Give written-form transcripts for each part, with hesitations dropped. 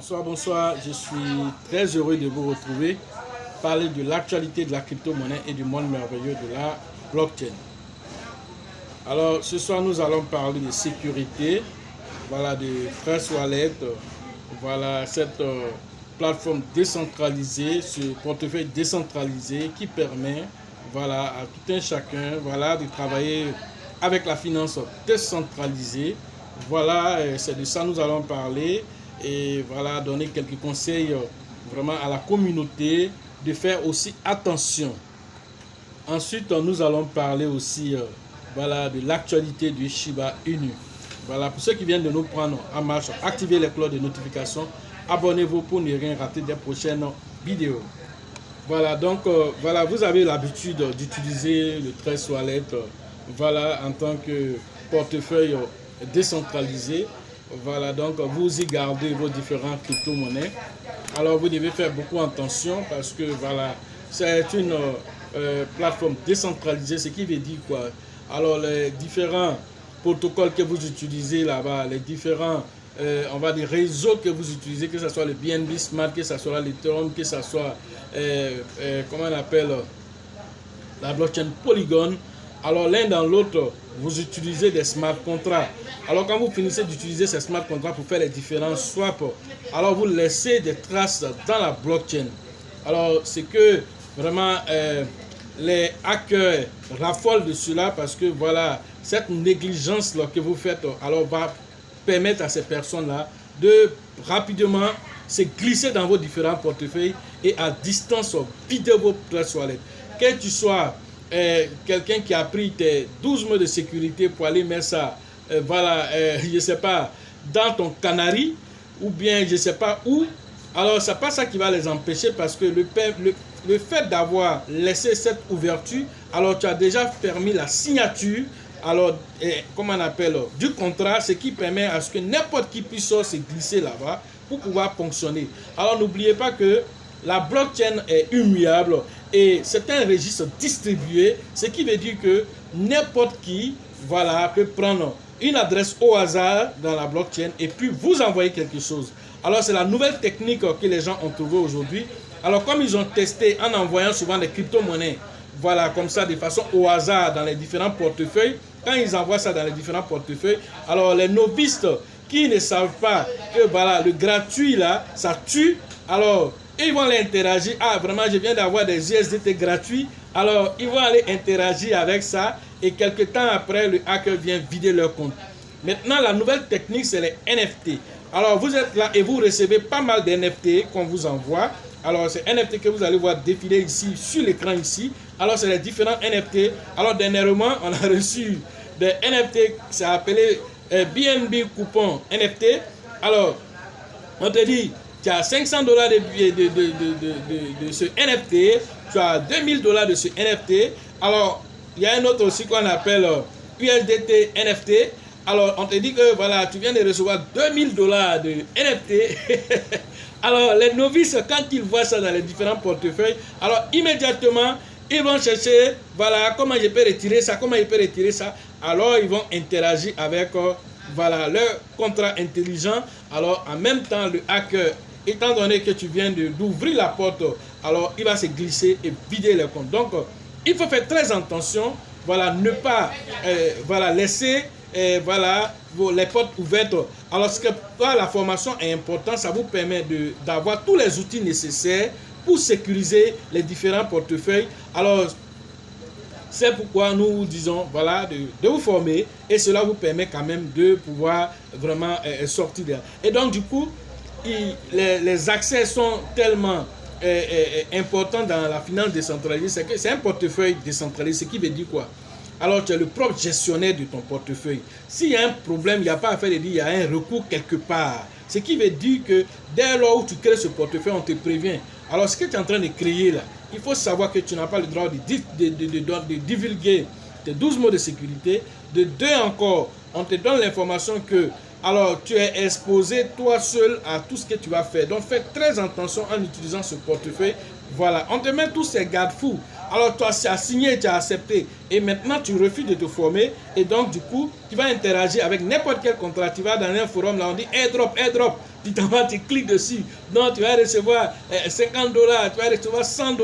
Bonsoir, bonsoir. Je suis très heureux de vous retrouver, parler de l'actualité de la crypto-monnaie et du monde merveilleux de la blockchain. Alors, ce soir, nous allons parler de sécurité, voilà, de Trust Wallet, voilà, cette plateforme décentralisée, ce portefeuille décentralisé qui permet, voilà, à tout un chacun, voilà, de travailler avec la finance décentralisée. Voilà, c'est de ça que nous allons parler et voilà, donner quelques conseils vraiment à la communauté de faire aussi attention. Ensuite, nous allons parler aussi voilà, de l'actualité du Shiba Inu. Voilà, pour ceux qui viennent de nous prendre en marche, activez les cloches de notification, abonnez-vous pour ne rien rater des prochaines vidéos. Voilà, donc voilà, vous avez l'habitude d'utiliser le Trust Wallet voilà, en tant que portefeuille décentralisé. Voilà, donc vous y gardez vos différentes crypto-monnaies. Alors vous devez faire beaucoup attention parce que voilà, c'est une plateforme décentralisée, ce qui veut dire quoi? Alors les différents protocoles que vous utilisez là-bas, les différents on va dire réseaux que vous utilisez, que ce soit le BNB Smart, que ce soit l'Ethereum, que ce soit comment on appelle la blockchain Polygon. Alors l'un dans l'autre, vous utilisez des smart contracts. Alors quand vous finissez d'utiliser ces smart contracts pour faire les différents swaps, alors vous laissez des traces dans la blockchain. Alors c'est que vraiment les hackers raffolent de cela parce que voilà, cette négligence là que vous faites alors va permettre à ces personnes-là de rapidement se glisser dans vos différents portefeuilles et à distance vider vos Trust Wallet. Que tu sois quelqu'un qui a pris tes 12 mois de sécurité pour aller mettre ça, voilà, je sais pas, dans ton canari, ou bien je sais pas où, alors c'est pas ça qui va les empêcher parce que le fait d'avoir laissé cette ouverture, alors tu as déjà permis la signature, alors, comment on appelle, du contrat, ce qui permet à ce que n'importe qui puisse se glisser là-bas pour pouvoir fonctionner. Alors n'oubliez pas que la blockchain est immuable et c'est un registre distribué, ce qui veut dire que n'importe qui, voilà, peut prendre une adresse au hasard dans la blockchain et puis vous envoyer quelque chose. Alors c'est la nouvelle technique que les gens ont trouvée aujourd'hui. Alors comme ils ont testé en envoyant souvent des crypto-monnaies, voilà, comme ça, de façon au hasard dans les différents portefeuilles, quand ils envoient ça dans les différents portefeuilles, alors les novices qui ne savent pas que voilà, le gratuit là, ça tue, alors ils vont aller interagir. Ah, vraiment, je viens d'avoir des USDT gratuits. Alors, ils vont aller interagir avec ça. Et quelques temps après, le hacker vient vider leur compte. Maintenant, la nouvelle technique, c'est les NFT. Alors, vous êtes là et vous recevez pas mal d'NFT qu'on vous envoie. Alors, c'est NFT que vous allez voir défiler ici, sur l'écran ici. Alors, c'est les différents NFT. Alors, dernièrement, on a reçu des NFT, c'est appelé BNB Coupon NFT. Alors, on te dit, tu as $500 de ce NFT, tu as $2000 de ce NFT. Alors, il y a un autre aussi qu'on appelle USDT NFT. Alors, on te dit que voilà, tu viens de recevoir $2000 de NFT. Alors, les novices, quand ils voient ça dans les différents portefeuilles, alors immédiatement, ils vont chercher, voilà, comment je peux retirer ça, comment je peux retirer ça. Alors, ils vont interagir avec voilà, leur contrat intelligent. Alors, en même temps, le hacker, étant donné que tu viens d'ouvrir la porte, alors il va se glisser et vider le compte. Donc, il faut faire très attention, voilà, ne pas voilà, laisser voilà, les portes ouvertes. Alors, ce que la formation est importante, ça vous permet d'avoir tous les outils nécessaires pour sécuriser les différents portefeuilles. Alors, c'est pourquoi nous vous disons voilà, de vous former et cela vous permet quand même de pouvoir vraiment sortir de là. Et donc, du coup, les accès sont tellement importants dans la finance décentralisée, c'est que c'est un portefeuille décentralisé, ce qui veut dire quoi? Alors tu es le propre gestionnaire de ton portefeuille. S'il y a un problème, il n'y a pas à faire de dire il y a un recours quelque part. Ce qui veut dire que dès lors où tu crées ce portefeuille, on te prévient. Alors ce que tu es en train de créer là, il faut savoir que tu n'as pas le droit de divulguer tes 12 mots de sécurité. De deux encore, on te donne l'information que alors tu es exposé toi seul à tout ce que tu vas faire. Donc fais très attention en utilisant ce portefeuille. Voilà, on te met tous ces garde-fous. Alors toi, tu as signé, tu as accepté. Et maintenant, tu refuses de te former. Et donc, du coup, tu vas interagir avec n'importe quel contrat. Tu vas dans un forum, là, on dit airdrop, airdrop. tu t'envoies, tu cliques dessus. Non, tu vas recevoir 50 $, tu vas recevoir 100 $.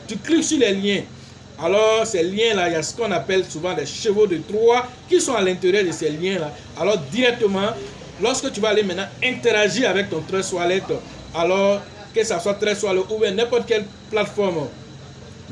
Tu cliques sur les liens. Alors, ces liens-là, il y a ce qu'on appelle souvent des chevaux de Troie qui sont à l'intérieur de ces liens-là. Alors, directement, lorsque tu vas aller maintenant interagir avec ton Trust Wallet, alors que ça soit Trust Wallet ou bien n'importe quelle plateforme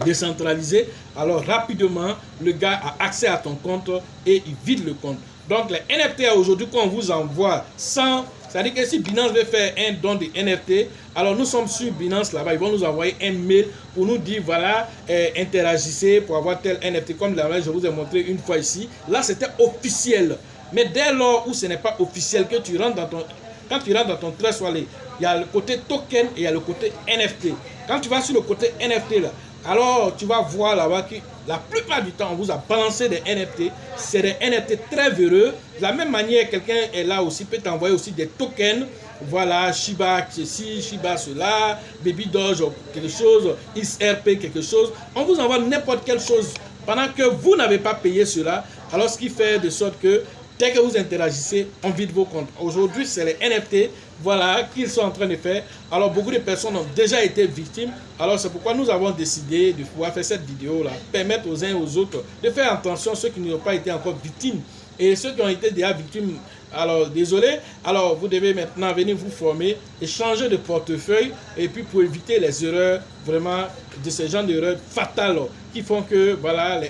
décentralisée, alors rapidement, le gars a accès à ton compte et il vide le compte. Donc, les NFT aujourd'hui qu'on vous envoie sans... C'est-à-dire que si Binance veut faire un don de NFT, alors nous sommes sur Binance là-bas, ils vont nous envoyer un mail pour nous dire, voilà, interagissez pour avoir tel NFT, comme là, je vous ai montré une fois ici. Là, c'était officiel. Mais dès lors où ce n'est pas officiel, que tu rentres dans ton... Quand tu rentres dans ton Trust Wallet, il y a le côté token et il y a le côté NFT. Quand tu vas sur le côté NFT là, alors tu vas voir là-bas que la plupart du temps, on vous a balancé des NFT. C'est des NFT très véreux. De la même manière, quelqu'un est là aussi, peut t'envoyer aussi des tokens. Voilà, Shiba ceci, Shiba cela, Baby Doge quelque chose, XRP quelque chose. On vous envoie n'importe quelle chose pendant que vous n'avez pas payé cela. Alors ce qui fait de sorte que dès que vous interagissez, on vide vos comptes. Aujourd'hui, c'est les NFT, voilà, qu'ils sont en train de faire. Alors, beaucoup de personnes ont déjà été victimes. Alors, c'est pourquoi nous avons décidé de pouvoir faire cette vidéo-là, permettre aux uns et aux autres de faire attention, ceux qui n'ont pas été encore victimes. Et ceux qui ont été déjà victimes, alors, désolé. Alors, vous devez maintenant venir vous former et changer de portefeuille. Et puis, pour éviter les erreurs, vraiment, de ces genres d'erreurs fatales qui font que, voilà,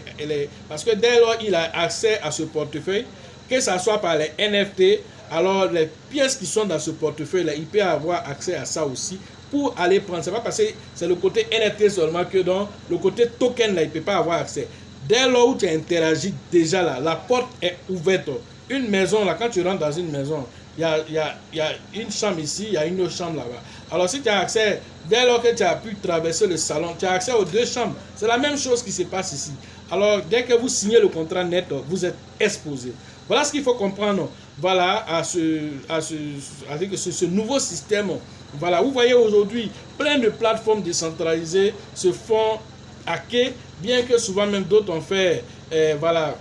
parce que dès lors, il a accès à ce portefeuille, que ce soit par les NFT, alors les pièces qui sont dans ce portefeuille-là, il peut avoir accès à ça aussi pour aller prendre. C'est pas parce que c'est le côté NFT seulement que dans le côté token, là, il ne peut pas avoir accès. Dès lors où tu interagis déjà là, la porte est ouverte. Une maison, là, quand tu rentres dans une maison, il y a une chambre ici, il y a une autre chambre là-bas. Alors si tu as accès, dès lors que tu as pu traverser le salon, tu as accès aux deux chambres. C'est la même chose qui se passe ici. Alors dès que vous signez le contrat net, vous êtes exposé. Voilà ce qu'il faut comprendre, voilà, à ce nouveau système. Voilà, vous voyez aujourd'hui, plein de plateformes décentralisées se font hacker, bien que souvent même d'autres ont fait, voilà,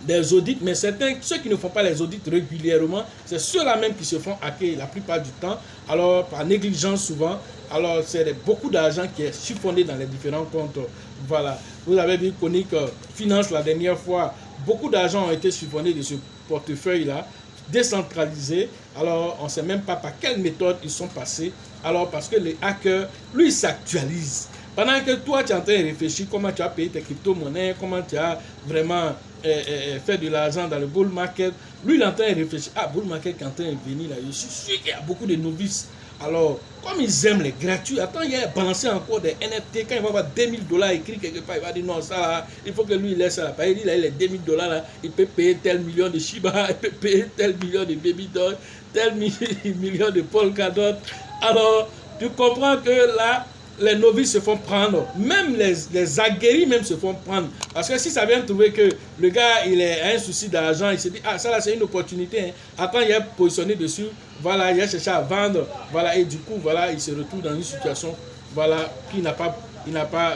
des audits, mais certains, ceux qui ne font pas les audits régulièrement, c'est ceux-là même qui se font hacker la plupart du temps, alors par négligence souvent. Alors c'est beaucoup d'argent qui est chiffonné dans les différents comptes. Voilà, vous avez vu Conic Finance la dernière fois, beaucoup d'argent ont été chiffonnés de ce portefeuille-là, décentralisé. Alors on ne sait même pas par quelle méthode ils sont passés. Alors parce que les hackers, lui, il s'actualise. Pendant que toi, tu es en train de réfléchir comment tu as payé tes crypto-monnaies, comment tu as vraiment fait de l'argent dans le bull market, lui, il est en train de réfléchir. Ah, bull market qui est en train de venir là, je suis sûr qu'il y a beaucoup de novices. Alors, comme ils aiment les gratuits, attends, il a balancé encore des NFT. Quand il va avoir 2000 $ écrit quelque part, il va dire non, ça là, il faut que lui il laisse ça là. Il dit là, il a les 2000 $ là, il peut payer tel million de Shiba, il peut payer tel million de Baby Doge, tel million de Polkadot. Alors, tu comprends que là, les novices se font prendre, même les aguerris même se font prendre. Parce que si ça vient trouver que le gars il a un souci d'argent, il se dit, ah ça là c'est une opportunité, hein. Attends, il est positionné dessus, voilà, il a cherché à vendre, voilà, et du coup, voilà, il se retrouve dans une situation, voilà, qu'il n'a pas,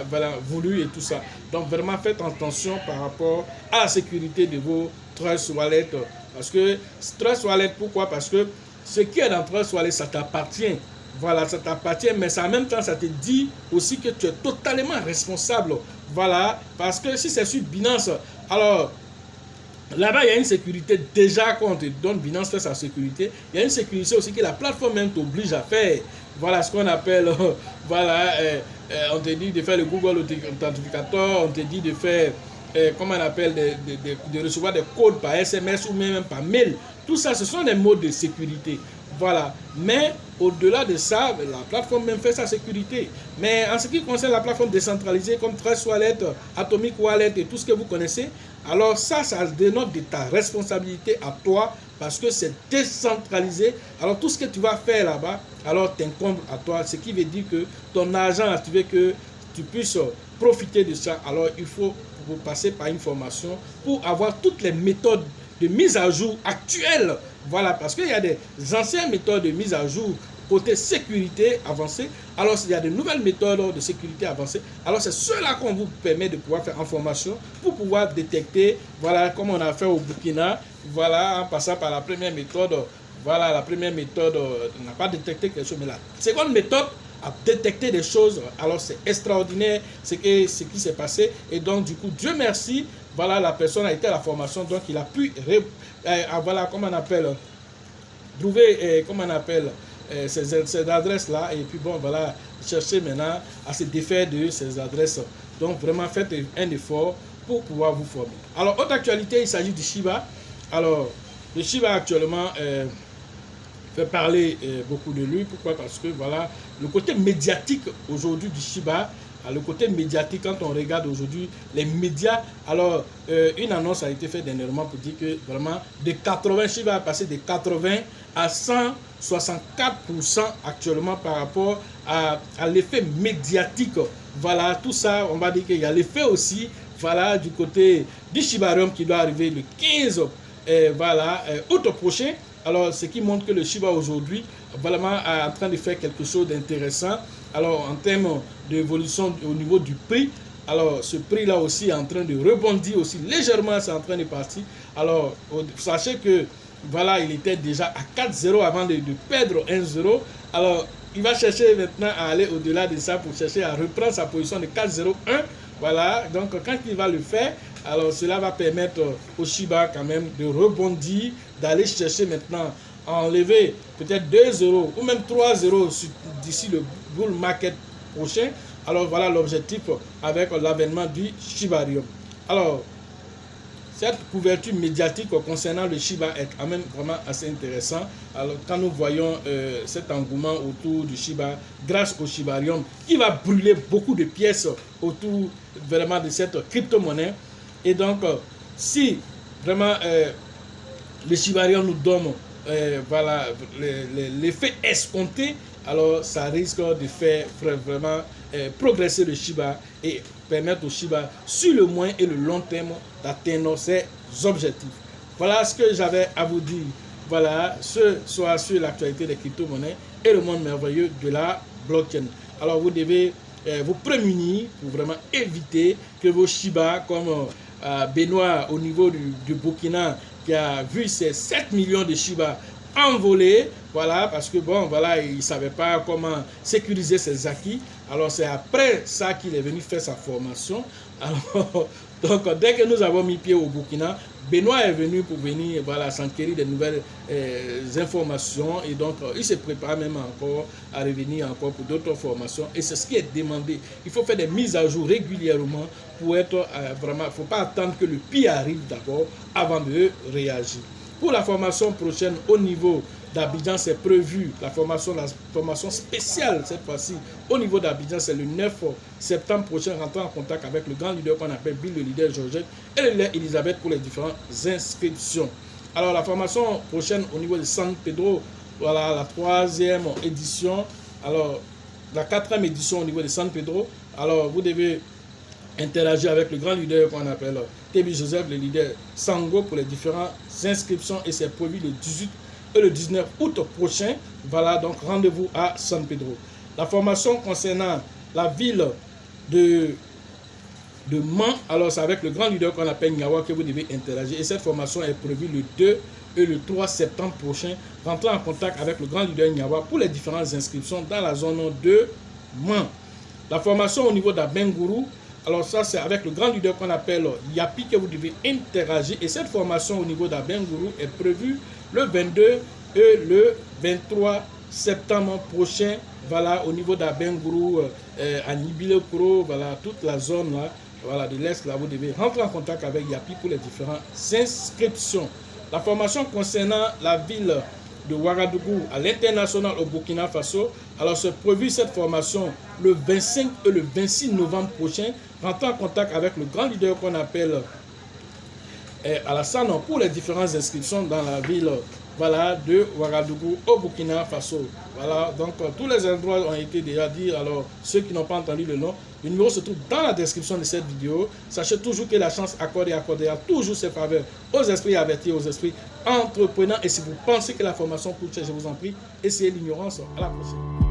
voilà, voulu et tout ça. Donc vraiment faites attention par rapport à la sécurité de vos Trust Wallet. Parce que Trust Wallet, pourquoi? Parce que ce qui est dans Trust Wallet, ça t'appartient. Voilà, ça t'appartient, mais en même temps, ça te dit aussi que tu es totalement responsable. Voilà, parce que si c'est sur Binance, alors là-bas, il y a une sécurité déjà quand on te donne, Binance fait sa sécurité. Il y a une sécurité aussi que la plateforme même t'oblige à faire. Voilà ce qu'on appelle, voilà, on te dit de faire le Google Authenticator, on te dit de faire, comment on appelle, de recevoir des codes par SMS ou même par mail. Tout ça, ce sont des modes de sécurité. Voilà, mais au-delà de ça, la plateforme même fait sa sécurité. Mais en ce qui concerne la plateforme décentralisée comme Trust Wallet, Atomic Wallet et tout ce que vous connaissez, alors ça dénote de ta responsabilité à toi parce que c'est décentralisé. Alors tout ce que tu vas faire là-bas, alors t'incombe à toi, ce qui veut dire que ton argent, tu veux que tu puisses profiter de ça, alors il faut passer par une formation pour avoir toutes les méthodes de mise à jour actuelles. Voilà, parce qu'il y a des anciennes méthodes de mise à jour côté sécurité avancée. Alors, il y a de nouvelles méthodes de sécurité avancée. Alors, c'est cela qu'on vous permet de pouvoir faire en formation pour pouvoir détecter, voilà, comme on a fait au Burkina, voilà, en passant par la première méthode, voilà, la première méthode n'a pas détecté quelque chose, mais la seconde méthode a détecté des choses. Alors c'est extraordinaire ce qui s'est passé. Et donc du coup, Dieu merci, voilà, la personne a été à la formation, donc il a pu, voilà, comment on appelle, trouver, comment on appelle, ces adresses-là. Et puis bon, voilà, chercher maintenant à se défaire de ces adresses. Donc vraiment, faites un effort pour pouvoir vous former. Alors, autre actualité, il s'agit du Shiba. Alors, le Shiba actuellement fait parler beaucoup de lui. Pourquoi? Parce que voilà, le côté médiatique aujourd'hui du Shiba, le côté médiatique, quand on regarde aujourd'hui les médias, alors une annonce a été faite dernièrement pour dire que vraiment de 80, Shiba a passé de 80 à 164% actuellement par rapport à l'effet médiatique. Voilà, tout ça, on va dire qu'il y a l'effet aussi, voilà, du côté du Shibarium qui doit arriver le 15 voilà, août prochain. Alors, ce qui montre que le Shiba aujourd'hui vraiment est en train de faire quelque chose d'intéressant. Alors, en termes d'évolution au niveau du prix, alors ce prix-là aussi est en train de rebondir aussi légèrement, c'est en train de partir. Alors, sachez que voilà, il était déjà à 4,0 avant de perdre 1,0. Alors, il va chercher maintenant à aller au-delà de ça pour chercher à reprendre sa position de 4,01. Voilà, donc quand il va le faire, alors cela va permettre au Shiba quand même de rebondir, d'aller chercher maintenant à enlever peut-être 2 euros ou même 3 euros d'ici le bull market prochain. Alors voilà l'objectif avec l'avènement du Shibarium. Alors, cette couverture médiatique concernant le Shiba est quand même vraiment assez intéressant. Alors, quand nous voyons cet engouement autour du Shiba, grâce au Shibarium, qui va brûler beaucoup de pièces autour vraiment de cette crypto-monnaie. Et donc, si vraiment le Shibarium nous donne voilà, l'effet escompté, alors ça risque de faire vraiment progresser le Shiba et permettre au Shiba sur le moyen et le long terme d'atteindre ses objectifs. Voilà ce que j'avais à vous dire. Voilà, ce soit sur l'actualité des crypto-monnaies et le monde merveilleux de la blockchain. Alors vous devez vous prémunir pour vraiment éviter que vos Shiba, comme Benoît au niveau du Burkina, qui a vu ses 7 millions de Shiba envolés, voilà, parce que bon, voilà, il ne savait pas comment sécuriser ses acquis. Alors c'est après ça qu'il est venu faire sa formation. Alors, donc dès que nous avons mis pied au Burkina, Benoît est venu pour venir, voilà, s'enquérir de nouvelles informations, et donc il se prépare même encore à revenir encore pour d'autres formations, et c'est ce qui est demandé. Il faut faire des mises à jour régulièrement pour être vraiment, il ne faut pas attendre que le pire arrive d'abord avant de réagir. Pour la formation prochaine au niveau d'Abidjan, c'est prévu la formation spéciale cette fois-ci au niveau d'Abidjan, c'est le 9 septembre prochain, rentrant en contact avec le grand leader qu'on appelle Bill, le leader Georgette, et le leader Elisabeth pour les différentes inscriptions. Alors la formation prochaine au niveau de San Pedro, voilà la 3e édition, alors la 4e édition au niveau de San Pedro. Alors vous devez interagir avec le grand leader qu'on appelle Tebi Joseph, le leader Sango pour les différentes inscriptions, et c'est prévu le 18 et le 19 août prochain. Voilà, donc rendez-vous à San Pedro. La formation concernant la ville de Mans, alors c'est avec le grand leader qu'on appelle Nyawa que vous devez interagir, et cette formation est prévue le 2 et le 3 septembre prochain. Rentrez en contact avec le grand leader Nyawa pour les différentes inscriptions dans la zone de Mans. La formation au niveau d'Abengourou, alors ça c'est avec le grand leader qu'on appelle Yapi que vous devez interagir, et cette formation au niveau d'Abengourou est prévue le 22 et le 23 septembre prochain. Voilà, au niveau d'Abengourou, à Nibilekuro, voilà, toute la zone là, voilà, de l'Est, là, vous devez rentrer en contact avec Yapi pour les différentes inscriptions. La formation concernant la ville de Ouagadougou à l'international au Burkina Faso, alors c'est prévu cette formation le 25 et le 26 novembre prochain. Rentrez en contact avec le grand leader qu'on appelle Alassane pour les différentes inscriptions dans la ville, voilà, de Ouagadougou au Burkina Faso. Voilà, donc tous les endroits ont été déjà dit. Alors ceux qui n'ont pas entendu le nom, le numéro se trouve dans la description de cette vidéo. Sachez toujours que la chance accordée à toujours ses faveurs aux esprits avertis, aux esprits entreprenants. Et si vous pensez que la formation coûte cher, je vous en prie, essayez l'ignorance. À la prochaine.